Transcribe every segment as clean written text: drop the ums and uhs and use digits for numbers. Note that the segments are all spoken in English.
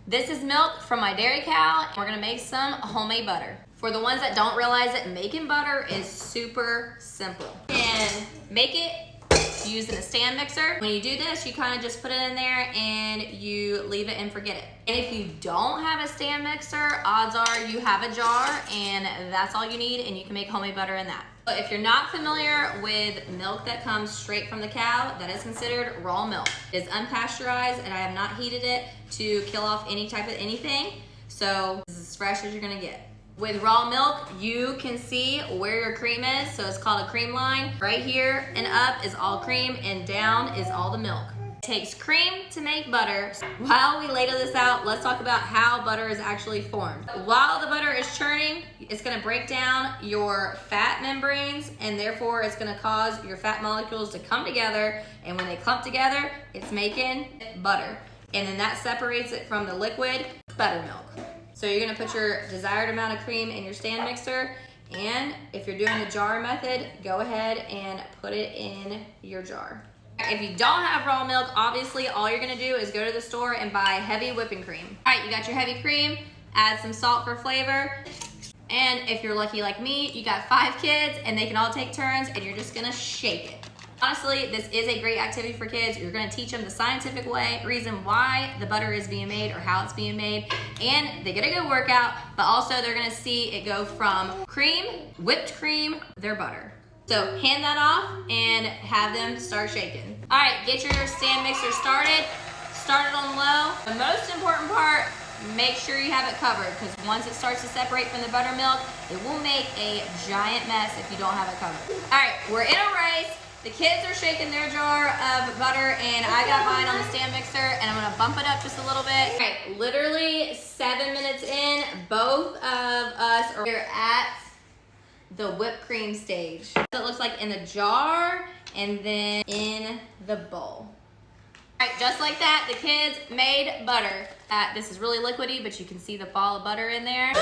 This is milk from my dairy cow. We're gonna make some homemade butter. For the ones that don't realize it, making butter is super simple. And make it using a stand mixer. When you do this, you kind of just put it in there and you leave it and forget it. And if you don't have a stand mixer, odds are you have a jar and that's all you need, and you can make homemade butter in that. But if you're not familiar with milk that comes straight from the cow, that is considered raw milk. It is unpasteurized and I have not heated it to kill off any type of anything. So this is as fresh as you're gonna get. With raw milk, you can see where your cream is, so it's called a cream line. Right here and up is all cream, and down is all the milk. It takes cream to make butter. While we ladle this out, let's talk about how butter is actually formed. While the butter is churning, it's gonna break down your fat membranes, and therefore it's gonna cause your fat molecules to come together, and when they clump together, it's making butter. And then that separates it from the liquid buttermilk. So you're gonna put your desired amount of cream in your stand mixer, and if you're doing the jar method, go ahead and put it in your jar. If you don't have raw milk, obviously all you're gonna do is go to the store and buy heavy whipping cream. All right, you got your heavy cream, add some salt for flavor, and if you're lucky like me, you got 5 kids and they can all take turns, and you're just gonna shake it. Honestly, this is a great activity for kids. You're gonna teach them the scientific way, reason why the butter is being made or how it's being made, and they get a good workout, but also they're gonna see it go from cream, whipped cream, their butter. So hand that off and have them start shaking. All right, get your stand mixer started. Start it on low. The most important part, make sure you have it covered, because once it starts to separate from the buttermilk, it will make a giant mess if you don't have it covered. All right, we're in a race. The kids are shaking their jar of butter, and I got mine on the stand mixer, and I'm gonna bump it up just a little bit. All right, literally 7 minutes in, both of us are at the whipped cream stage. So it looks like in the jar and then in the bowl. All right, just like that, the kids made butter. This is really liquidy, but you can see the ball of butter in there.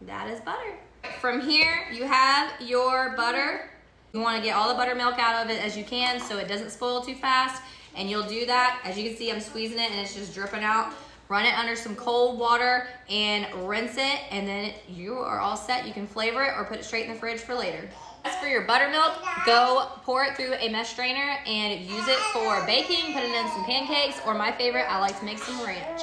That is butter. From here, you have your butter. You want to get all the buttermilk out of it as you can so it doesn't spoil too fast. And you'll do that. As you can see, I'm squeezing it and it's just dripping out. Run it under some cold water and rinse it, and then you are all set. You can flavor it or put it straight in the fridge for later. As for your buttermilk, go pour it through a mesh strainer and use it for baking, put it in some pancakes, or my favorite, I like to make some ranch.